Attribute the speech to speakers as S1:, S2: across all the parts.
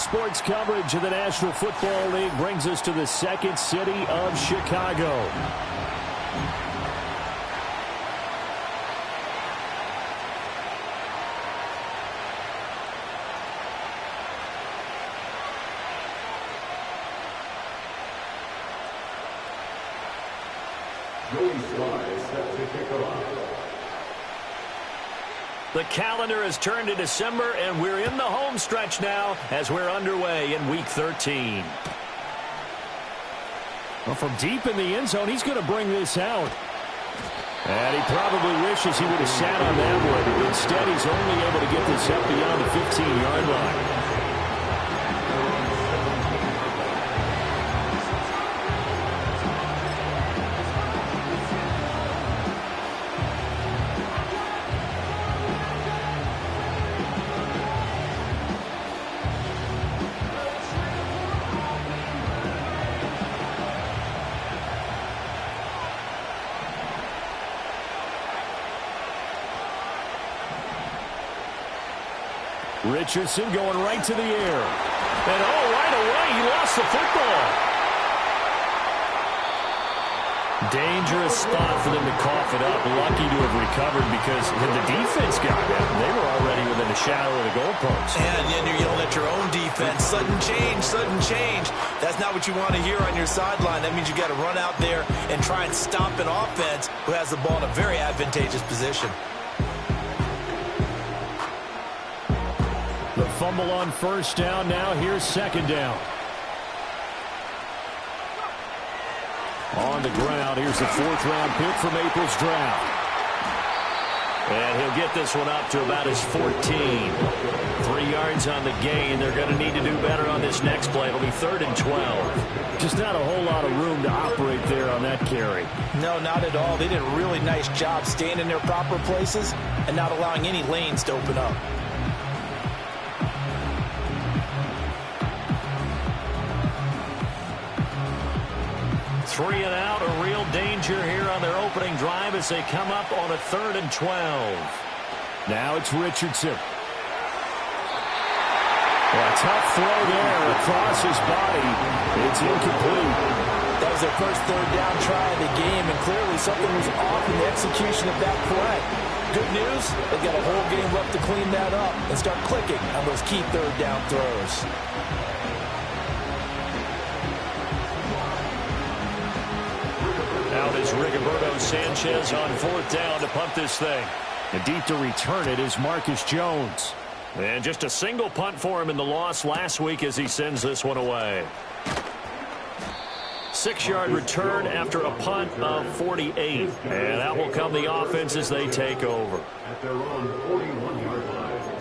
S1: sports coverage of the National Football League brings us to the second city of Chicago. The calendar has turned to December, and we're in the home stretch now as we're underway in Week 13. Well, from deep in the end zone, he's going to bring this out. And he probably wishes he would have sat on that one. Instead, he's only able to get this up beyond the 15-yard line. Richardson going right to the air. And right away, he lost the football. Dangerous spot for them to cough it up. Lucky to have recovered because had the defense got them, they were already within the shadow of the goalpost.
S2: And then you're yelling at your own defense. Sudden change, sudden change. That's not what you want to hear on your sideline. That means you got to run out there and try and stop an offense who has the ball in a very advantageous position.
S1: The fumble on first down. Now here's second down. On the ground, here's the fourth-round pick from April's draft. And he'll get this one up to about his 14. 3 yards on the gain. They're going to need to do better on this next play. It'll be 3rd and 12. Just not a whole lot of room to operate there on that carry.
S2: No, not at all. They did a really nice job staying in their proper places and not allowing any lanes to open up.
S1: Three and out, a real danger here on their opening drive as they come up on a 3rd and 12. Now it's Richardson. A tough throw there across his body. It's incomplete.
S2: That was their first 3rd down try of the game, and clearly something was off in the execution of that play. Good news, they've got a whole game left to clean that up and start clicking on those key 3rd down throws.
S1: Out is Rigoberto Sanchez on 4th down to punt this thing. And deep to return it is Marcus Jones. And just a single punt for him in the loss last week as he sends this one away. 6-yard return after a punt of 48. And out will come the offense as they take over.
S3: At their own 41-yard line.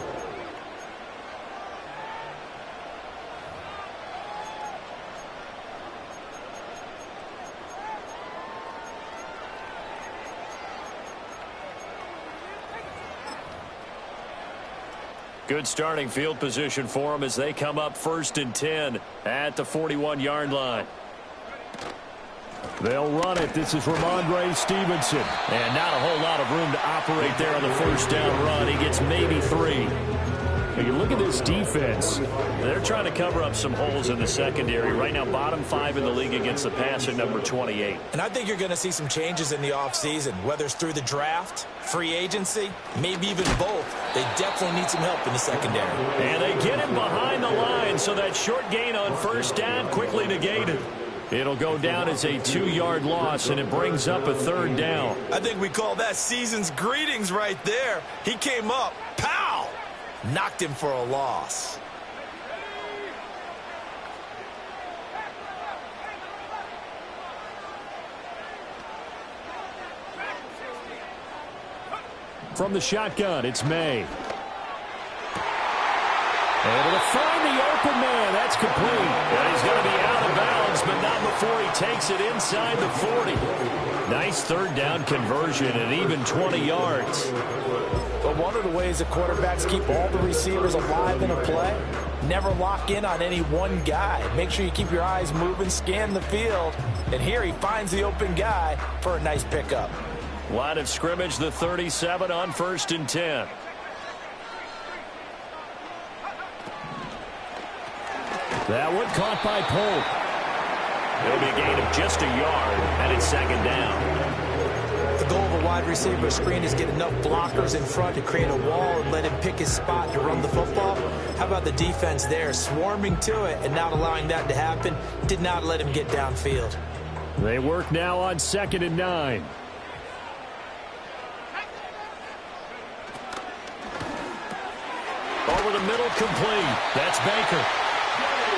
S1: Good starting field position for them as they come up 1st and 10 at the 41-yard line. They'll run it. This is Ramondre Stevenson. And not a whole lot of room to operate there on the first down run. He gets maybe 3. And you look at this defense. They're trying to cover up some holes in the secondary. Right now, bottom 5 in the league against the pass at number 28.
S2: And I think you're going to see some changes in the offseason, whether it's through the draft, free agency, maybe even both. They definitely need some help in the secondary.
S1: And they get him behind the line, so that short gain on first down quickly negated. It'll go down as a 2-yard loss, and it brings up a 3rd down.
S2: I think we call that season's greetings right there. He came up, pow! Knocked him for a loss.
S1: From the shotgun, it's May. Able to find the open man. That's complete. And he's going to be out of bounds, but not before he takes it inside the 40. Nice 3rd down conversion and even 20 yards.
S2: But one of the ways that quarterbacks keep all the receivers alive in a play, never lock in on any one guy. Make sure you keep your eyes moving, scan the field. And here he finds the open guy for a nice pickup.
S1: Line of scrimmage, the 37 on 1st and 10. That one caught by Polk. It'll be a gain of just a yard, and it's second down.
S2: The goal of a wide receiver screen is get enough blockers in front to create a wall and let him pick his spot to run the football. How about the defense there, swarming to it and not allowing that to happen? Did not let him get downfield.
S1: They work now on 2nd and 9. Over the middle, complete. That's Baker.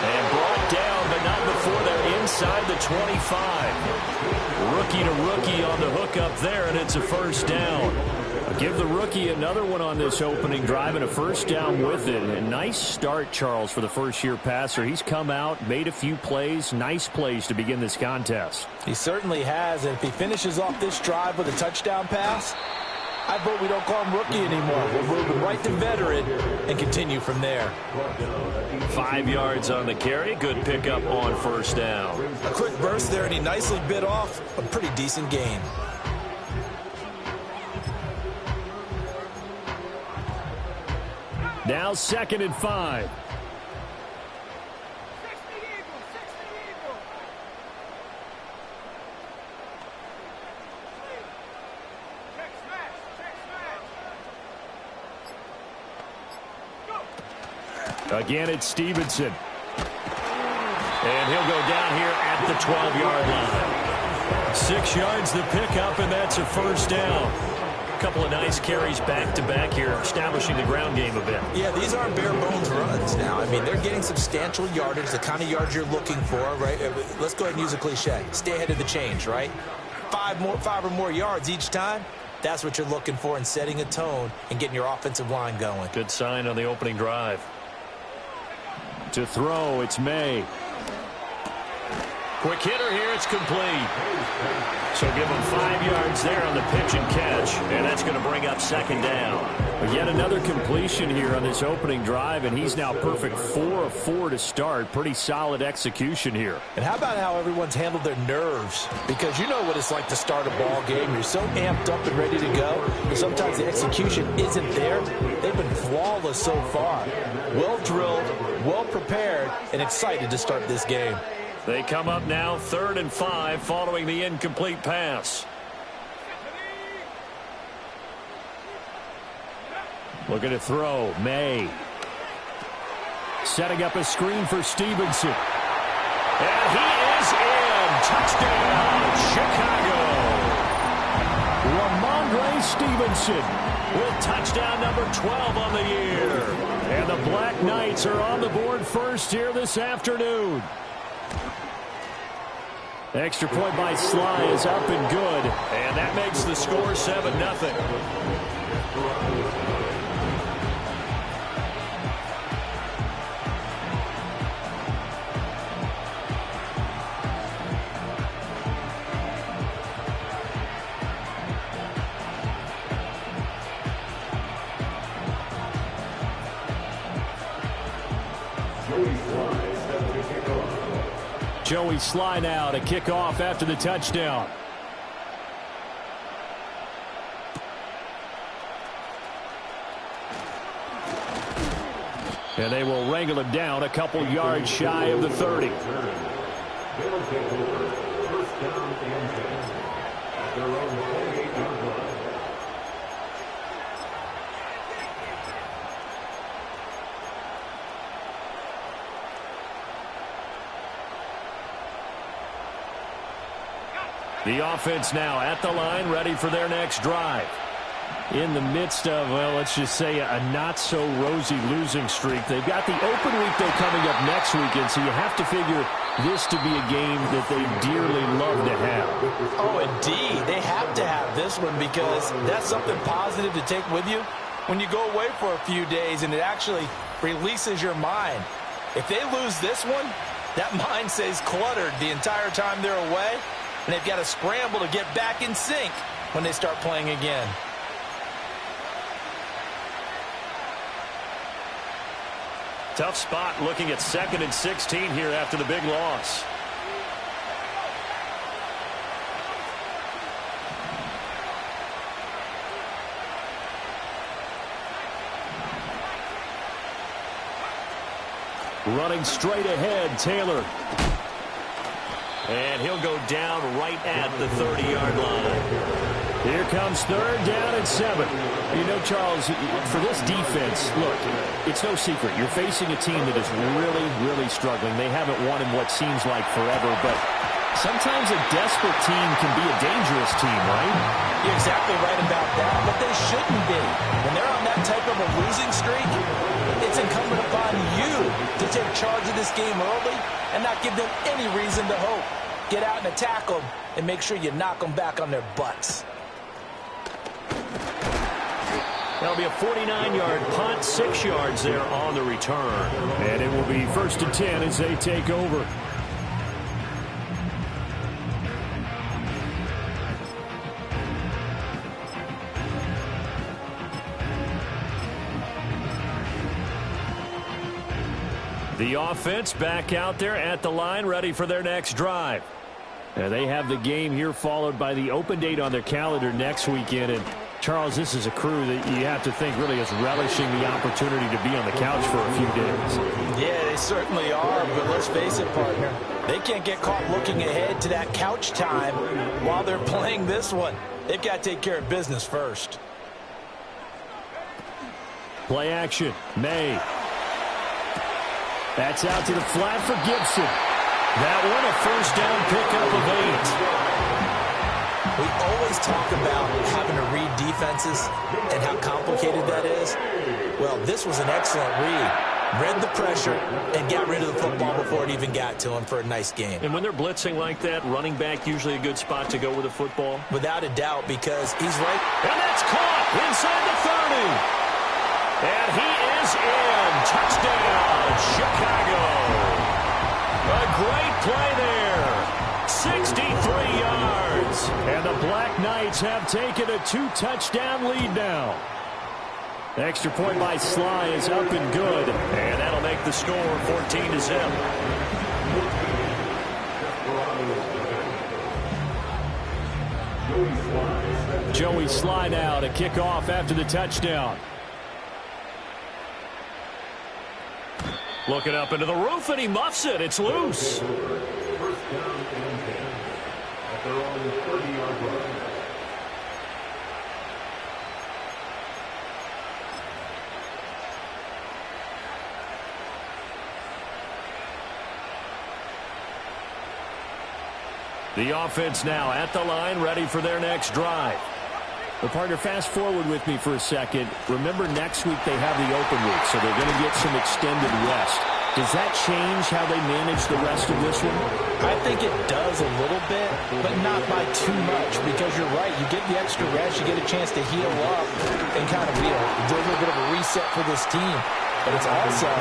S1: And brought down, but not before they're inside the 25. Rookie to rookie on the hook up there, and it's a first down. Give the rookie another one on this opening drive and a first down with it. A nice start, Charles, for the first-year passer. He's come out, made a few plays, nice plays to begin this contest.
S2: He certainly has, and if he finishes off this drive with a touchdown pass, I vote we don't call him rookie anymore. We'll move right to veteran and continue from there.
S1: 5 yards on the carry. Good pickup on first down.
S2: A quick burst there, and he nicely bit off a pretty decent gain.
S1: Now 2nd and 5. Again, it's Stevenson. And he'll go down here at the 12-yard line. 6 yards the pickup, and that's a first down. A couple of nice carries back-to-back here, establishing the ground game a bit.
S2: Yeah, these aren't bare-bones runs now. I mean, they're getting substantial yardage, the kind of yards you're looking for, right? Let's go ahead and use a cliche. Stay ahead of the change, right? 5 or more yards each time. That's what you're looking for in setting a tone and getting your offensive line going.
S1: Good sign on the opening drive. To throw, it's May. Quick hitter here, it's complete. So give him 5 yards there on the pitch and catch, and that's going to bring up second down. But yet another completion here on this opening drive, and he's now perfect 4 of 4 to start. Pretty solid execution here.
S2: And how about how everyone's handled their nerves? Because you know what it's like to start a ball game. You're so amped up and ready to go, and sometimes the execution isn't there. They've been flawless so far. Well drilled, well prepared, and excited to start this game.
S1: They come up now 3rd and 5 following the incomplete pass. Looking to throw, May. Setting up a screen for Stevenson. And he is in. Touchdown, Chicago. Ramondre Stevenson with touchdown number 12 on the year. And the Black Knights are on the board first here this afternoon. Extra point by Sly is up and good. And that makes the score 7-0. Joey Sly now to kick off after the touchdown. And they will wrangle him down a couple yards shy of the 30.
S3: They'll take over. First down and 10 at their own 28-yard line.
S1: The offense now at the line, ready for their next drive. In the midst of, well, let's just say a not-so-rosy losing streak. They've got the open week, though, coming up next weekend, so you have to figure this to be a game that they dearly love to have.
S2: Oh, indeed. They have to have this one because that's something positive to take with you when you go away for a few days, and it actually releases your mind. If they lose this one, that mind stays cluttered the entire time they're away, and they've got to scramble to get back in sync when they start playing again.
S1: Tough spot looking at 2nd and 16 here after the big loss. Running straight ahead, Taylor. And he'll go down right at the 30-yard line. Here comes third down and 7. You know, Charles, for this defense, look, it's no secret. You're facing a team that is really, really struggling. They haven't won in what seems like forever, but sometimes a desperate team can be a dangerous team, right?
S2: You're exactly right about that, but they shouldn't be. When they're on that type of a losing streak, it's incumbent upon you to take charge of this game early and not give them any reason to hope. Get out and attack them and make sure you knock them back on their butts.
S1: That'll be a 49-yard punt, 6 yards there on the return. And it will be 1st and 10 as they take over. The offense back out there at the line, ready for their next drive. They have the game here followed by the open date on their calendar next weekend. And Charles, this is a crew that you have to think really is relishing the opportunity to be on the couch for a few days.
S2: Yeah, they certainly are, but let's face it, partner. They can't get caught looking ahead to that couch time while they're playing this one. They've got to take care of business first.
S1: Play action. May. That's out to the flat for Gibson. That one a first down pickup of 8.
S2: We always talk about having to read defenses and how complicated that is. Well, this was an excellent read. Read the pressure and got rid of the football before it even got to him for a nice game.
S1: And when they're blitzing like that, running back usually a good spot to go with the football?
S2: Without a doubt, because he's right.
S1: And that's caught inside the 30. And he is in. Touchdown, Chicago. A great play there. 63 yards. And the Black Knights have taken a 2-touchdown lead now. Extra point by Sly is up and good. And that'll make the score 14-0. Joey Sly now to kick off after the touchdown. Looking up into the roof, and he muffs it. It's loose.
S3: First down and 10 at their own 30-yard line.
S1: The offense now at the line, ready for their next drive. The partner, fast forward with me for a second. Remember, next week they have the open week, so they're going to get some extended rest. Does that change how they manage the rest of this one?
S2: I think it does a little bit, but not by too much, because you're right. You get the extra rest, you get a chance to heal up and kind of do a little bit of a reset for this team. But it's also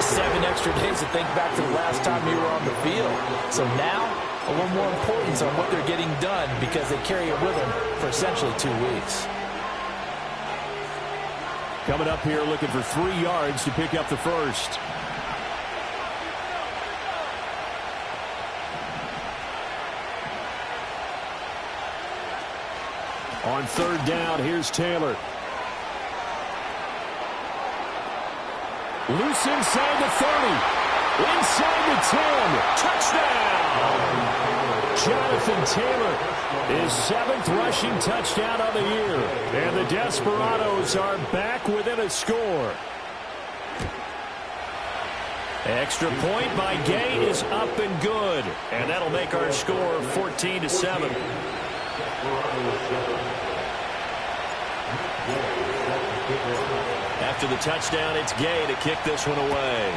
S2: 7 extra days to think back to the last time you were on the field. So now, a little more importance on what they're getting done because they carry it with them for essentially 2 weeks.
S1: Coming up here looking for 3 yards to pick up the first. On third down, here's Taylor. Loose inside the 30. Inside the 10. Touchdown! Jonathan Taylor, his 7th rushing touchdown of the year. And the Desperados are back within a score. Extra point by Gay is up and good. And that'll make our score 14-7. After the touchdown, it's Gay to kick this one away.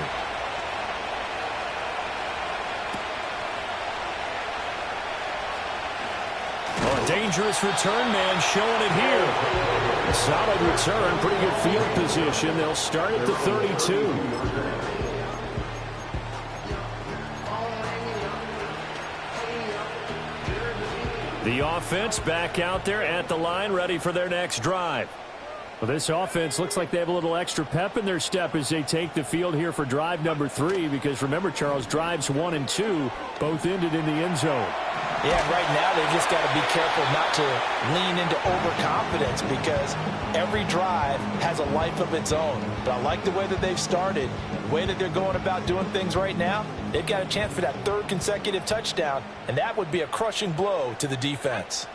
S1: Oh, a dangerous return man showing it here. A solid return, pretty good field position. They'll start at the 32. The offense back out there at the line, ready for their next drive. Well, this offense looks like they have a little extra pep in their step as they take the field here for drive number 3, because remember, Charles, drives 1 and 2 both ended in the end zone.
S2: Yeah, right now they've just got to be careful not to lean into overconfidence because every drive has a life of its own. But I like the way that they've started, the way that they're going about doing things right now. They've got a chance for that third consecutive touchdown, and that would be a crushing blow to the defense.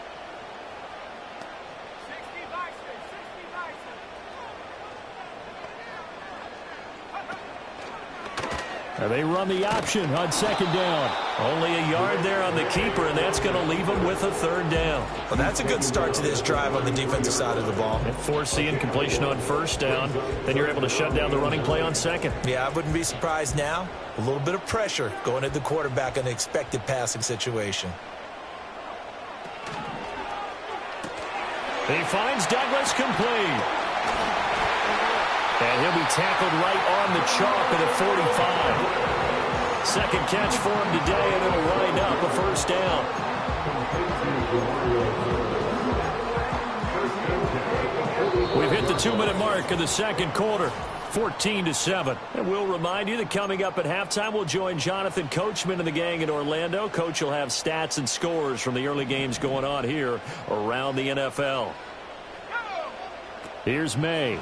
S1: And they run the option on second down. Only a yard there on the keeper, and that's going to leave them with a third down.
S2: Well, that's a good start to this drive on the defensive side of the ball.
S1: And force the incompletion on first down. Then you're able to shut down the running play on second.
S2: Yeah, I wouldn't be surprised now. A little bit of pressure going at the quarterback in an expected passing situation.
S1: He finds Douglas complete. And he'll be tackled right on the chalk at the 45. Second catch for him today, and it'll wind up a first down. We've hit the 2-minute mark of the second quarter. 14-7. And we'll remind you that coming up at halftime, we'll join Jonathan Coachman and the gang in Orlando. Coach will have stats and scores from the early games going on here around the NFL. Here's May.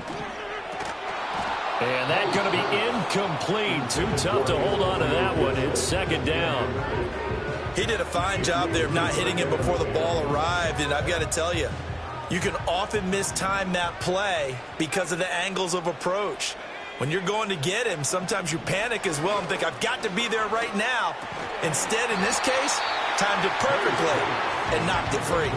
S1: And that's going to be incomplete. Too tough to hold on to that one. It's second down.
S2: He did a fine job there of not hitting him before the ball arrived. And I've got to tell you, you can often mistime that play because of the angles of approach. When you're going to get him, sometimes you panic as well and think, I've got to be there right now. Instead, in this case, timed it perfectly and knocked it free.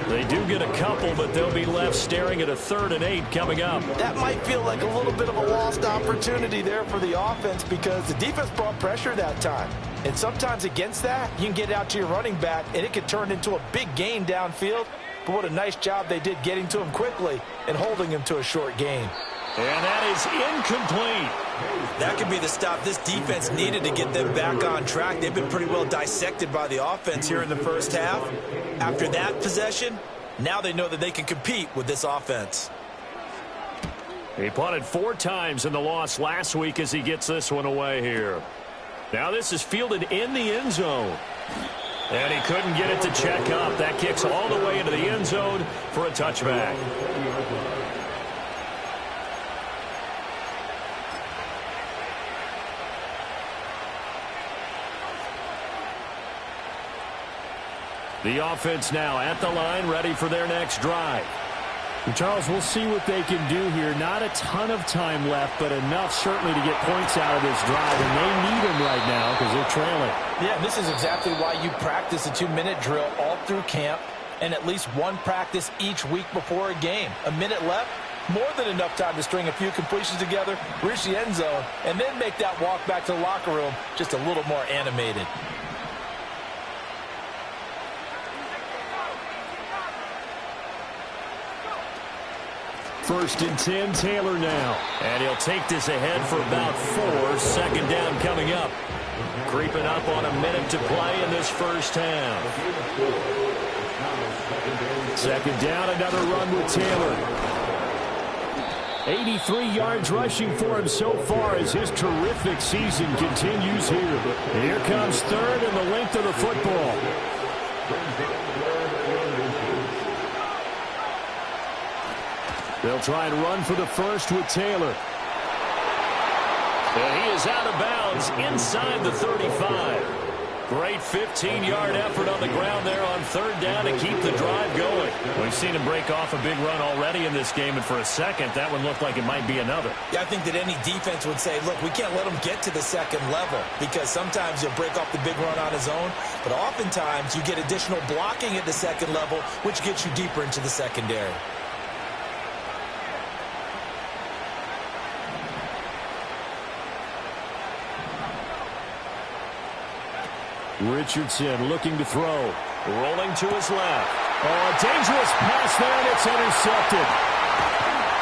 S1: They do get a couple, but they'll be left staring at a 3rd and 8 coming up.
S2: That might feel like a little bit of a lost opportunity there for the offense because the defense brought pressure that time. And sometimes against that, you can get out to your running back, and it could turn into a big gain downfield. But what a nice job they did getting to him quickly and holding him to a short gain.
S1: And that is incomplete.
S2: That could be the stop this defense needed to get them back on track. They've been pretty well dissected by the offense here in the first half. After that possession, now they know that they can compete with this offense.
S1: He punted 4 times in the loss last week as he gets this one away here. Now this is fielded in the end zone. And he couldn't get it to check up. That kicks all the way into the end zone for a touchback. The offense now at the line, ready for their next drive.
S4: Charles, we'll see what they can do here. Not a ton of time left, but enough certainly to get points out of this drive, and they need them right now because they're trailing.
S2: Yeah, this is exactly why you practice a 2-minute drill all through camp and at least one practice each week before a game. A minute left, more than enough time to string a few completions together, reach the end zone, and then make that walk back to the locker room just a little more animated.
S1: First and 10, Taylor now. And he'll take this ahead for about 4. Second down coming up. Creeping up on a minute to play in this first half. Second down, another run with Taylor. 83 yards rushing for him so far as his terrific season continues here. Here comes third and the length of the football. They'll try and run for the first with Taylor. And he is out of bounds inside the 35. Great 15-yard effort on the ground there on third down to keep the drive going. We've seen him break off a big run already in this game, and for a second, that one looked like it might be another.
S2: Yeah, I think that any defense would say, look, we can't let him get to the second level because sometimes he'll break off the big run on his own, but oftentimes you get additional blocking at the second level, which gets you deeper into the secondary.
S1: Richardson looking to throw. Rolling to his left. Oh, a dangerous pass there, and it's intercepted.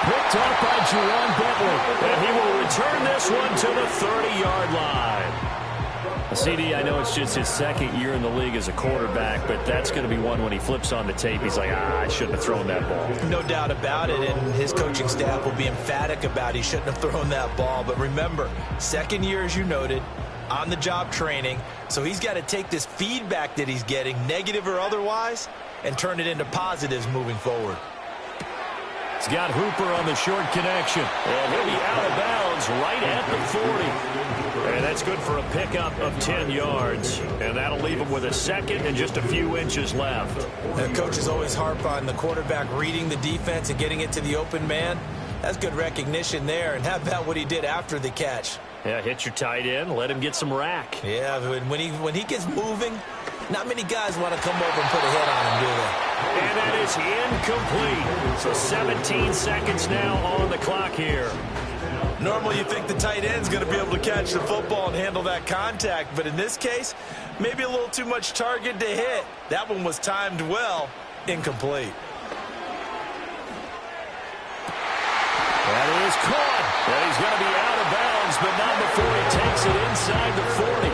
S1: Picked up by Jerron Bentley. And he will return this one to the 30-yard line. CD, I know it's just his second year in the league as a quarterback, but that's going to be one when he flips on the tape. He's like, I shouldn't have thrown that ball.
S2: No doubt about it, and his coaching staff will be emphatic about he shouldn't have thrown that ball. But remember, second year, as you noted, on-the-job training, so he's got to take this feedback that he's getting, negative or otherwise, and turn it into positives moving forward.
S1: He's got Hooper on the short connection. And he'll be out of bounds right at the 40. And that's good for a pickup of 10 yards. And that'll leave him with a second and just a few inches left.
S2: The coaches always harp on the quarterback reading the defense and getting it to the open man. That's good recognition there. And how about what he did after the catch?
S1: Yeah, hit your tight end, let him get some rack.
S2: Yeah, when he gets moving, not many guys want to come over and put a hit on him, do they?
S1: And that is incomplete. So 17 seconds now on the clock here.
S2: Normally you think the tight end's going to be able to catch the football and handle that contact, but in this case, maybe a little too much target to hit. That one was timed well, incomplete.
S1: That is caught. And he's going to be out of bounds, but not before he takes it inside the 40.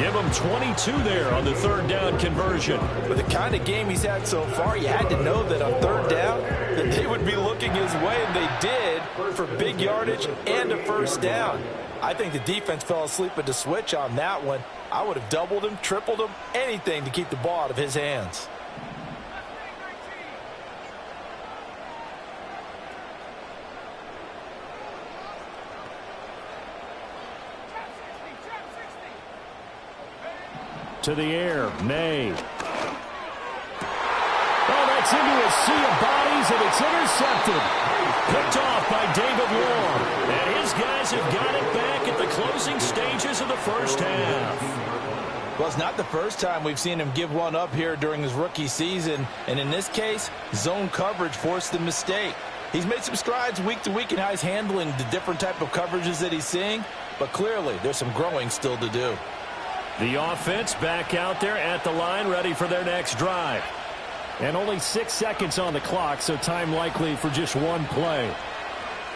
S1: Give him 22 there on the third down conversion.
S2: With the kind of game he's had so far, you had to know that on third down that they would be looking his way, and they did for big yardage and a first down. I think the defense fell asleep at the switch on that one. I would have doubled him, tripled him, anything to keep the ball out of his hands.
S1: To the air, May. Oh, that's into a sea of bodies, and it's intercepted. Picked off by David Long. And his guys have got it back at the closing stages of the first half.
S2: Well, it's not the first time we've seen him give one up here during his rookie season. And in this case, zone coverage forced the mistake. He's made some strides week to week in how he's handling the different type of coverages that he's seeing. But clearly, there's some growing still to do.
S1: The offense back out there at the line, ready for their next drive. And only 6 seconds on the clock, so time likely for just one play.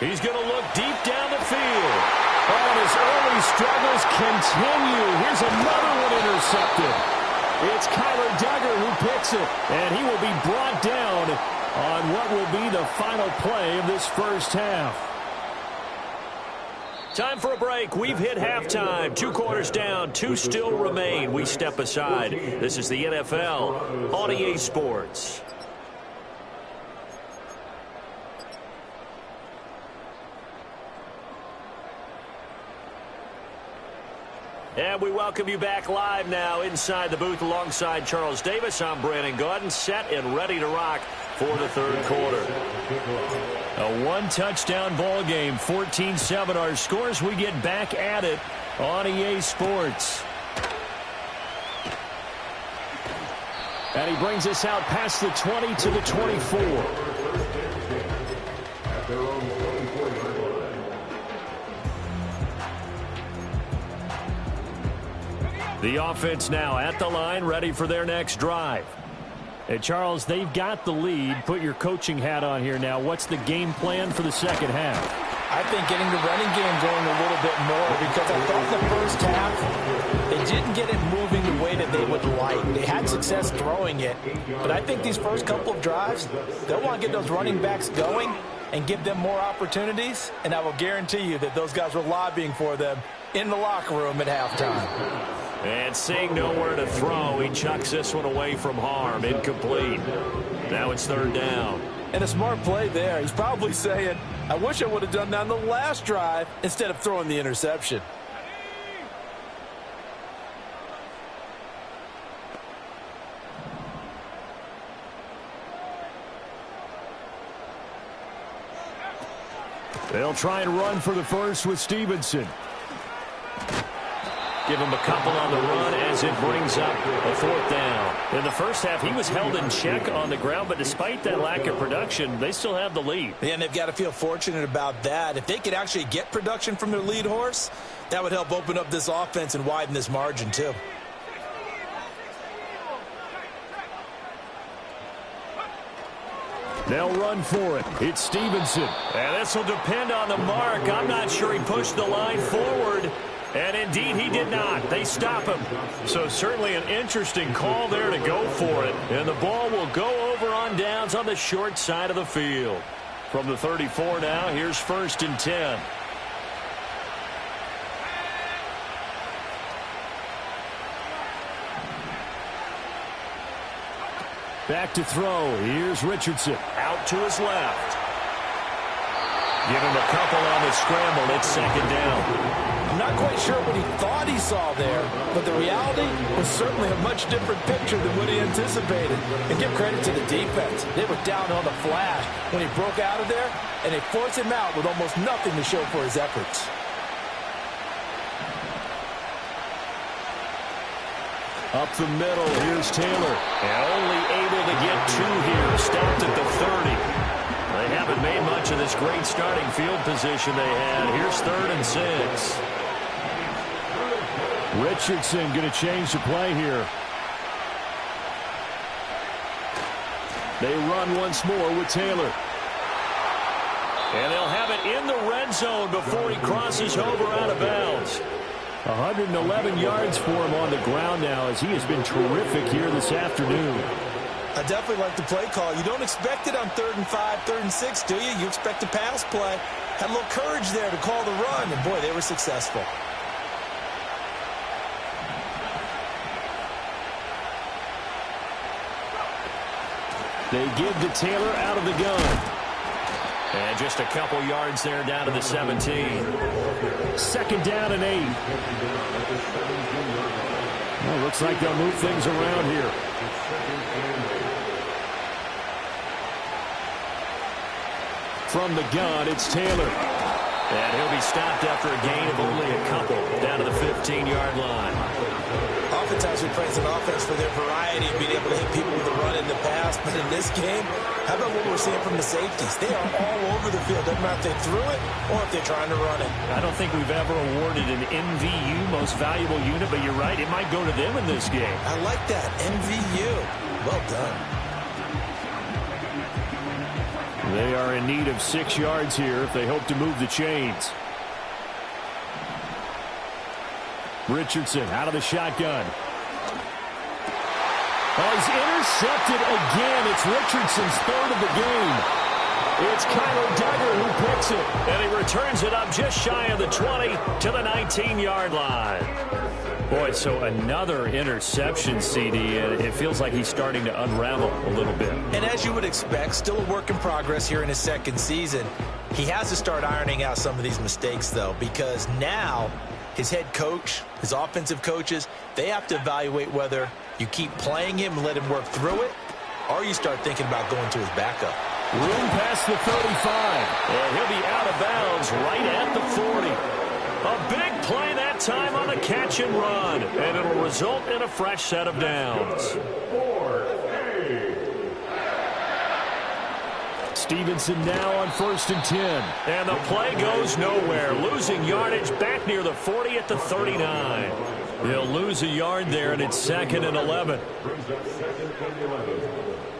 S1: He's going to look deep down the field. Oh, and his early struggles continue. Here's another one intercepted. It's Kyler Duggar who picks it, and he will be brought down on what will be the final play of this first half. Time for a break. We've hit halftime. 2 quarters down. 2 still remain. We step aside. This is the NFL on EA Sports. And we welcome you back live now inside the booth alongside Charles Davis. I'm Brandon Gaudin, set and ready to rock for the third quarter. A one-touchdown ball game, 14-7 our scores. We get back at it on EA Sports. And he brings us out past the 20 to the 24.
S3: At their own 24-yard line.
S1: The offense now at the line, ready for their next drive. Hey, Charles, they've got the lead. Put your coaching hat on here now. What's the game plan for the second half?
S2: I think getting the running game going a little bit more, because I thought the first half they didn't get it moving the way that they would like. They had success throwing it, but I think these first couple of drives, they'll want to get those running backs going and give them more opportunities, and I will guarantee you that those guys were lobbying for them in the locker room at halftime.
S1: And seeing nowhere to throw, he chucks this one away from harm. Incomplete. Now it's third down.
S2: And a smart play there. He's probably saying, I wish I would have done that on the last drive instead of throwing the interception.
S1: They'll try and run for the first with Stevenson. Give him a couple on the run as it brings up a fourth down. In the first half, he was held in check on the ground, but despite that lack of production, they still have the lead.
S2: Yeah, and they've got to feel fortunate about that. If they could actually get production from their lead horse, that would help open up this offense and widen this margin too.
S1: They'll run for it. It's Stevenson. And this will depend on the mark. I'm not sure he pushed the line forward. And indeed, he did not. They stop him. So certainly an interesting call there to go for it. And the ball will go over on downs on the short side of the field. From the 34 now, here's 1st and 10.
S4: Back to throw. Here's Richardson.
S1: Out to his left. Give him a couple on the scramble. It's second down.
S2: I'm not quite sure what he thought he saw there, but the reality was certainly a much different picture than what he anticipated. And give credit to the defense. They were down on the flash when he broke out of there, and they forced him out with almost nothing to show for his efforts.
S4: Up the middle, here's Taylor.
S1: And only able to get two here. Stopped at the 30. They haven't made much of this great starting field position they had. Here's 3rd and 6.
S4: Richardson going to change the play here. They run once more with Taylor.
S1: And they'll have it in the red zone before he crosses over out of bounds.
S4: 111 yards for him on the ground now as he has been terrific here this afternoon.
S2: I definitely like the play call. You don't expect it on 3rd and 5, 3rd and 6, do you? You expect a pass play. Had a little courage there to call the run, and boy, they were successful.
S4: They give to Taylor out of the gun.
S1: And just a couple yards there down to the 17.
S4: 2nd down and 8. Well, looks like they'll move things around here. From the gun, it's Taylor.
S1: And he'll be stopped after a gain of only a couple down to the 15-yard line.
S2: Oftentimes we praise an offense for their variety of being able to hit people with the run in the pass. But in this game, how about what we're seeing from the safeties? They are all over the field. Doesn't matter if they threw it or if they're trying to run it.
S1: I don't think we've ever awarded an MVU, most valuable unit, but you're right. It might go to them in this game.
S2: I like that. MVU. Well done.
S4: They are in need of 6 yards here if they hope to move the chains. Richardson out of the shotgun. Oh, he's intercepted again. It's Richardson's 3rd of the game. It's Kyler Duggar who picks it.
S1: And he returns it up just shy of the 20 to the 19-yard line. Boy, so another interception, CD, and it feels like he's starting to unravel a little bit.
S2: And as you would expect, still a work in progress here in his 2nd season. He has to start ironing out some of these mistakes, though, because now his head coach, his offensive coaches, they have to evaluate whether you keep playing him and let him work through it, or you start thinking about going to his backup.
S4: Room past the 35.
S1: And he'll be out of bounds right at the 40. A big play that time on the catch and run, and it'll result in a fresh set of downs.
S4: Stevenson now on 1st and 10.
S1: And the play goes nowhere. Losing yardage back near the 40 at the 39. He'll lose a yard there, and it's 2nd and 11.
S3: Brings up 2nd and 11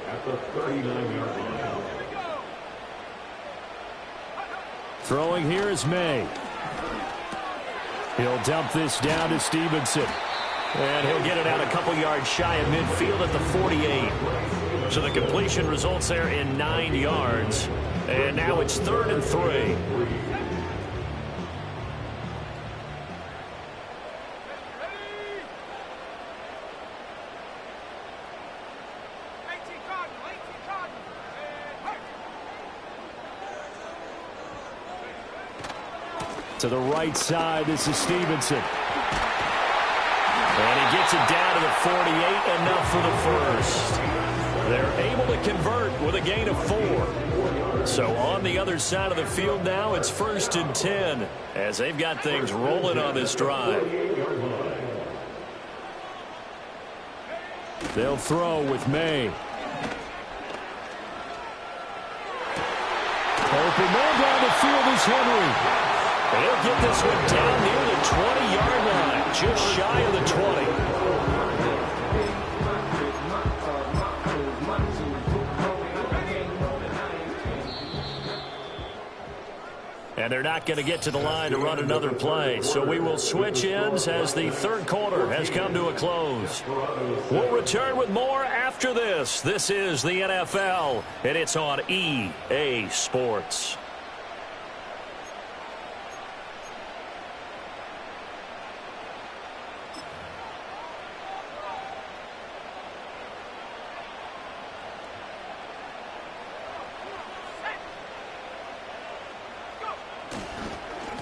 S3: at the 39-yard line.
S4: Throwing here is May. He'll dump this down to Stevenson.
S1: And he'll get it out a couple yards shy of midfield at the 48. So the completion results there in 9 yards. And now it's 3rd and 3.
S4: To the right side, this is Stevenson.
S1: And he gets it down to the 48, enough for the first. They're able to convert with a gain of 4. So on the other side of the field now, it's 1st and 10 as they've got things rolling on this drive.
S4: They'll throw with May. Open man down the field is Henry.
S1: He'll get this one down near the 20-yard line, just shy of the 20. And they're not going to get to the line to run another play. So we will switch ends as the 3rd quarter has come to a close. We'll return with more after this. This is the NFL, and it's on EA Sports.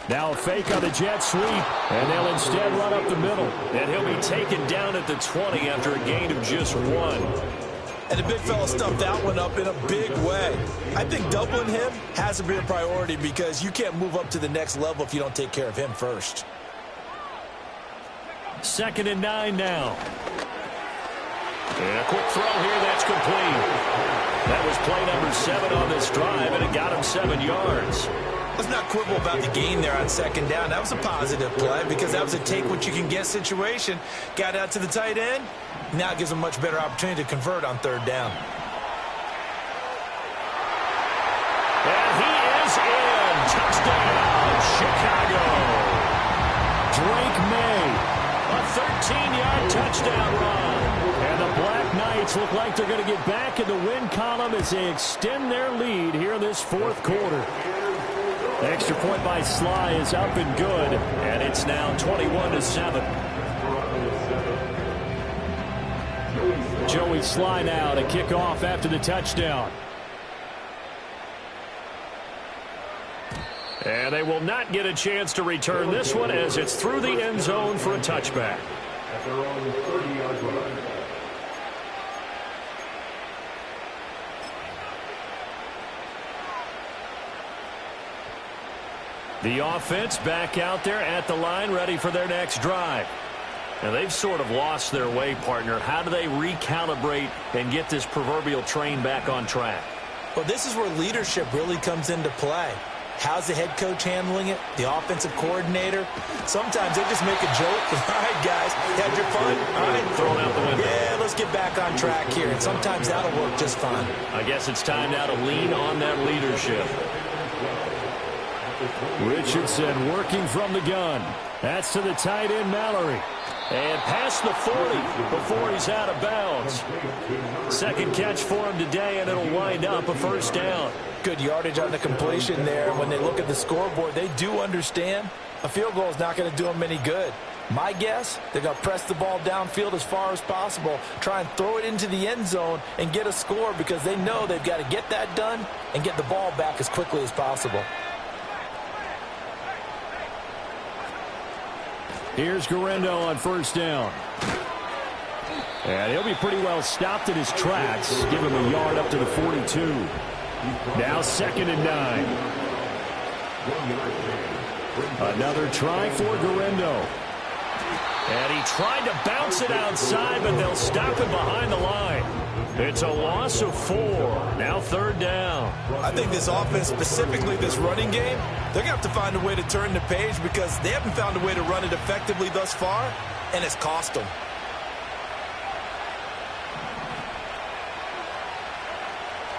S4: Now a fake on the jet sweep, and they'll instead run up the middle.
S1: And he'll be taken down at the 20 after a gain of just 1.
S2: And the big fella stuffed that one up in a big way. I think doubling him has to be a priority because you can't move up to the next level if you don't take care of him first.
S4: 2nd and 9 now.
S1: And a quick throw here, that's complete. That was play number 7 on this drive, and it got him 7 yards.
S2: Let's not quibble about the gain there on 2nd down. That was a positive play because that was a take-what-you-can-get situation. Got out to the tight end. Now it gives him a much better opportunity to convert on 3rd down.
S1: And he is in. Touchdown, Chicago.
S4: Drake May.
S1: A 13-yard touchdown run.
S4: And the Black Knights look like they're going to get back in the win column as they extend their lead here in this 4th quarter. The extra point by Sly is up and good,
S1: and it's now 21-7.
S4: Joey Sly now to kick off after the touchdown.
S1: And they will not get a chance to return this one as it's through the end zone for a touchback.
S3: At their own 30-yard line.
S1: The offense back out there at the line, ready for their next drive. Now, they've sort of lost their way, partner. How do they recalibrate and get this proverbial train back on track?
S2: Well, this is where leadership really comes into play. How's the head coach handling it? The offensive coordinator? Sometimes they just make a joke. All right, guys, had your fun? All right,
S1: throw it out the window.
S2: Yeah, let's get back on track here. And sometimes that'll work just fine.
S1: I guess it's time now to lean on that leadership.
S4: Richardson working from the gun. That's to the tight end, Mallory.
S1: And past the 40 before he's out of bounds. 2nd catch for him today, and it'll wind up a 1st down.
S2: Good yardage on the completion there. When they look at the scoreboard, they do understand a field goal is not going to do them any good. My guess, they're going to press the ball downfield as far as possible, try and throw it into the end zone and get a score because they know they've got to get that done and get the ball back as quickly as possible.
S4: Here's Guerrero on 1st down. And he'll be pretty well stopped in his tracks. Give him a yard up to the 42. Now 2nd and 9. Another try for Guerrero.
S1: And he tried to bounce it outside, but they'll stop him behind the line. It's a loss of 4. Now 3rd down.
S2: I think this offense, specifically this running game, they're going to have to find a way to turn the page because they haven't found a way to run it effectively thus far, and it's cost them.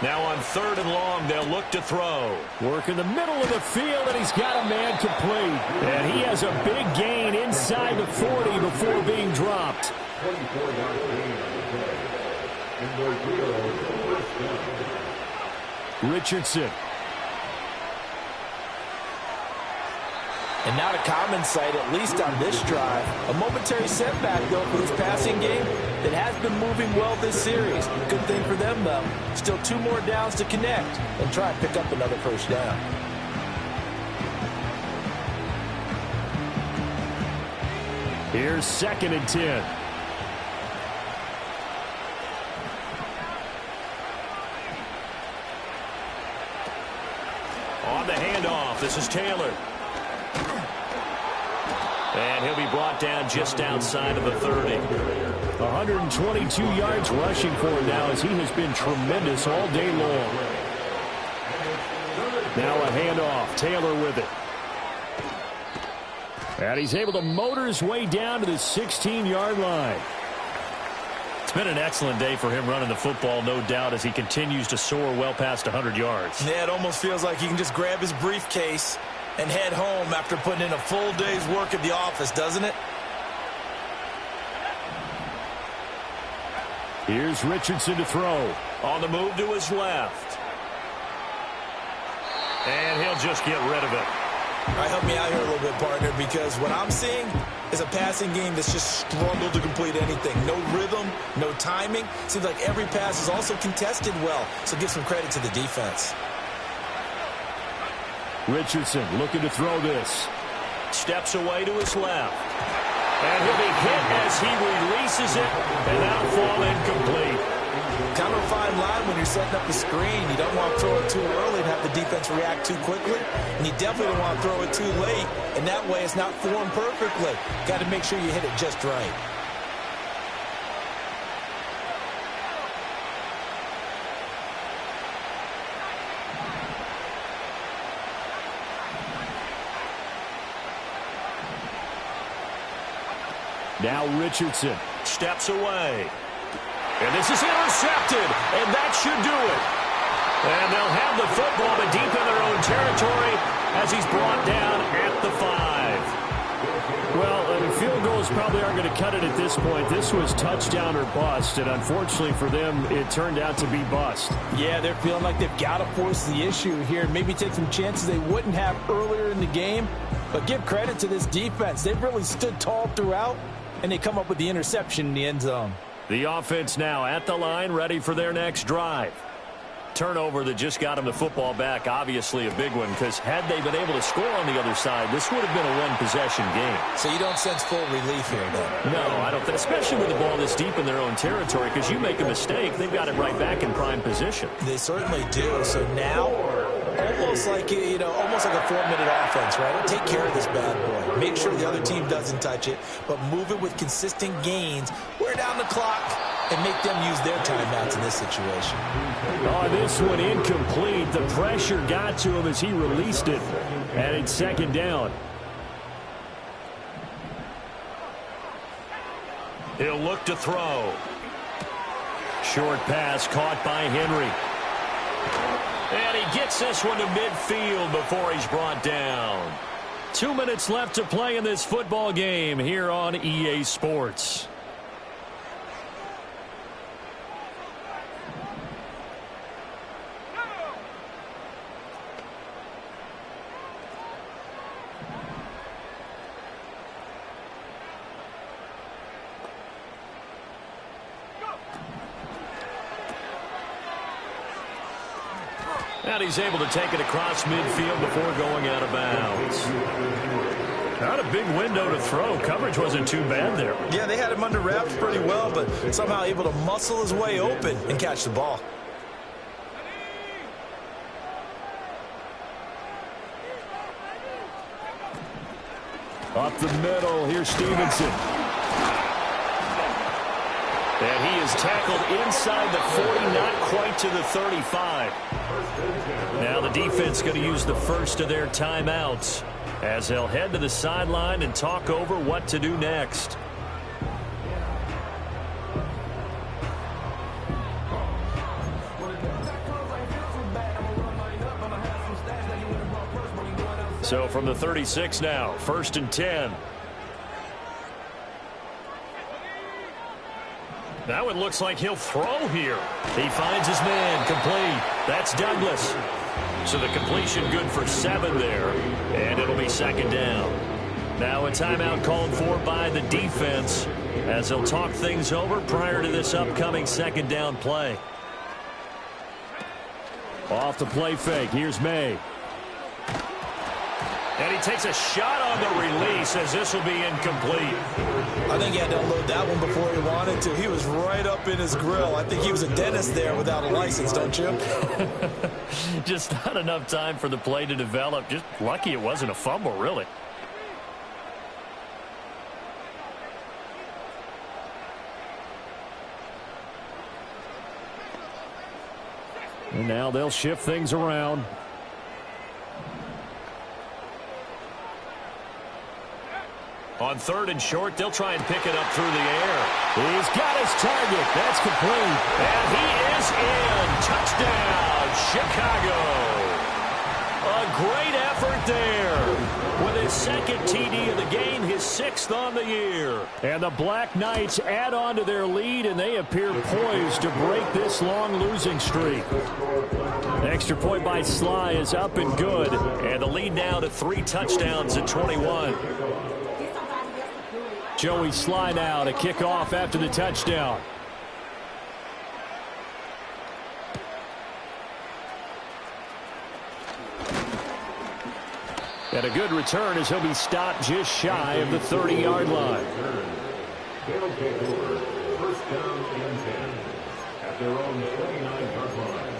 S1: Now on 3rd and long, they'll look to throw.
S4: Work in the middle of the field, and he's got a man complete. And he has a big gain inside the 40 before being dropped.
S3: 24-yard gain on the play. And they're real 1st down.
S4: Richardson.
S2: And not a common sight, at least on this drive. A momentary setback, though, for this passing game that has been moving well this series. Good thing for them, though. Still 2 more downs to connect and try and pick up another 1st down.
S4: Here's 2nd and 10.
S1: On the handoff, this is Taylor. And he'll be brought down just outside of the 30.
S4: 122 yards rushing for him now as he has been tremendous all day long. Now a handoff. Taylor with it. And he's able to motor his way down to the 16-yard line.
S1: It's been an excellent day for him running the football, no doubt, as he continues to soar well past 100 yards.
S2: Yeah, it almost feels like he can just grab his briefcase and head home after putting in a full day's work at the office, doesn't it?
S4: Here's Richardson to throw.
S1: On the move to his left. And he'll just get rid of it.
S2: All right, help me out here a little bit, partner, because what I'm seeing is a passing game that's just struggled to complete anything. No rhythm, no timing. Seems like every pass is also contested well, so give some credit to the defense.
S4: Richardson looking to throw this.
S1: Steps away to his left. And he'll be hit as he releases it, and that'll fall incomplete.
S2: Kind of a fine line when you're setting up the screen. You don't want to throw it too early and have the defense react too quickly. And you definitely don't want to throw it too late. And that way it's not formed perfectly. Got to make sure you hit it just right.
S4: Now Richardson
S1: steps away. And this is intercepted, and that should do it. And they'll have the football, but deep in their own territory as he's brought down at the 5.
S4: Well, field goals probably aren't going to cut it at this point. This was touchdown or bust, and unfortunately for them, it turned out to be bust.
S2: Yeah, they're feeling like they've got to force the issue here. Maybe take some chances they wouldn't have earlier in the game. But give credit to this defense. They've really stood tall throughout, and they come up with the interception in the end zone.
S1: The offense now at the line, ready for their next drive. Turnover that just got them the football back, obviously a big one, because had they been able to score on the other side, this would have been a one-possession game.
S2: So you don't sense full relief here, then?
S1: No, I don't think, especially with the ball this deep in their own territory, because you make a mistake, they've got it right back in prime position.
S2: They certainly do. So now, almost like, almost like a 4-minute offense, right? Take care of this bad boy. Make sure the other team doesn't touch it, but move it with consistent gains. Wear down the clock and make them use their timeouts in this situation.
S4: Oh, this one incomplete. The pressure got to him as he released it. And it's second down.
S1: He'll look to throw. Short pass caught by Henry. And he gets this one to midfield before he's brought down. 2 minutes left to play in this football game here on EA Sports. And he's able to take it across midfield before going out of bounds. Not a big window to throw. Coverage wasn't too bad there.
S2: Yeah, they had him under wraps pretty well, but somehow able to muscle his way open and catch the ball.
S4: Up the middle, here's Stevenson.
S1: And he is tackled inside the 40, not quite to the 35. Now the defense going to use the first of their timeouts as they'll head to the sideline and talk over what to do next. So from the 36 now, 1st and 10. Now it looks like he'll throw here. He finds his man, complete. That's Douglas. So the completion good for 7 there, and it'll be second down. Now a timeout called for by the defense as they'll talk things over prior to this upcoming second down play.
S4: Off the play fake, here's May.
S1: And he takes a shot on the release as this will be incomplete.
S2: I think he had to unload that one before he wanted to. He was right up in his grill. I think he was a dentist there without a license, don't you?
S1: Just not enough time for the play to develop. Just lucky it wasn't a fumble, really.
S4: And now they'll shift things around.
S1: On 3rd and short, they'll try and pick it up through the air.
S4: He's got his target. That's complete.
S1: And he is in. Touchdown, Chicago. A great effort there. With his 2nd TD of the game, his 6th on the year.
S4: And the Black Knights add on to their lead, and they appear poised to break this long losing streak.
S1: An extra point by Sly is up and good. And the lead now to 3 touchdowns at 21.
S4: Joey Sly now to kick off after the touchdown. And a good return as he'll be stopped just shy of the 30-yard line.
S3: They'll take over. First down and 10 at their own 29-yard line.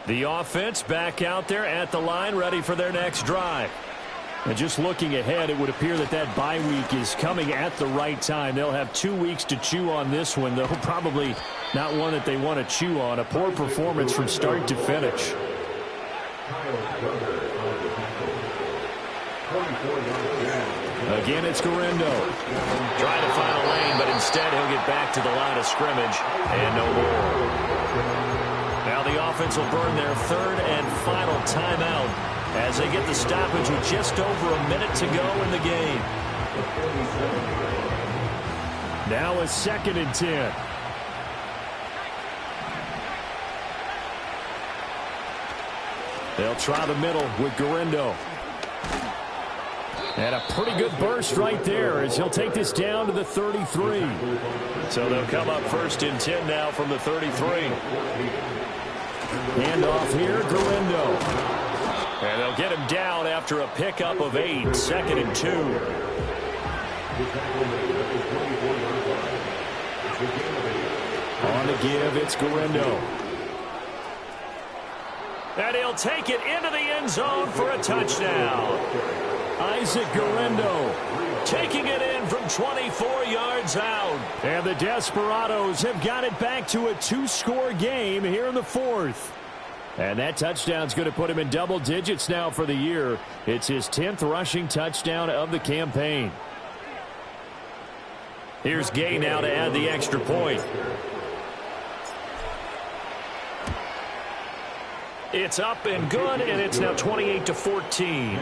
S4: The offense back out there at the line, ready for their next drive. And just looking ahead, it would appear that that bye week is coming at the right time. They'll have 2 weeks to chew on this one, though probably not one that they want to chew on. A poor performance from start to finish. Again, it's Guerrero.
S1: Trying to find a lane, but instead he'll get back to the line of scrimmage and no more. Now the offense will burn their third and final timeout as they get the stoppage with just over a minute to go in the game.
S4: Now a 2nd and 10. They'll try the middle with Guerrero. And a pretty good burst right there as he'll take this down to the 33.
S1: So they'll come up 1st and 10 now from the 33.
S4: Handoff here, Guerrero.
S1: And they'll get him down after a pickup of 8, 2nd and 2.
S4: On the give, it's Guerrero.
S1: And he'll take it into the end zone for a touchdown.
S4: Isaac Guerrero
S1: taking it in from 24 yards out.
S4: And the Desperados have got it back to a 2-score game here in the 4th. And that touchdown's going to put him in double digits now for the year. It's his 10th rushing touchdown of the campaign.
S1: Here's Gay now to add the extra point. It's up and good, and it's now 28-14.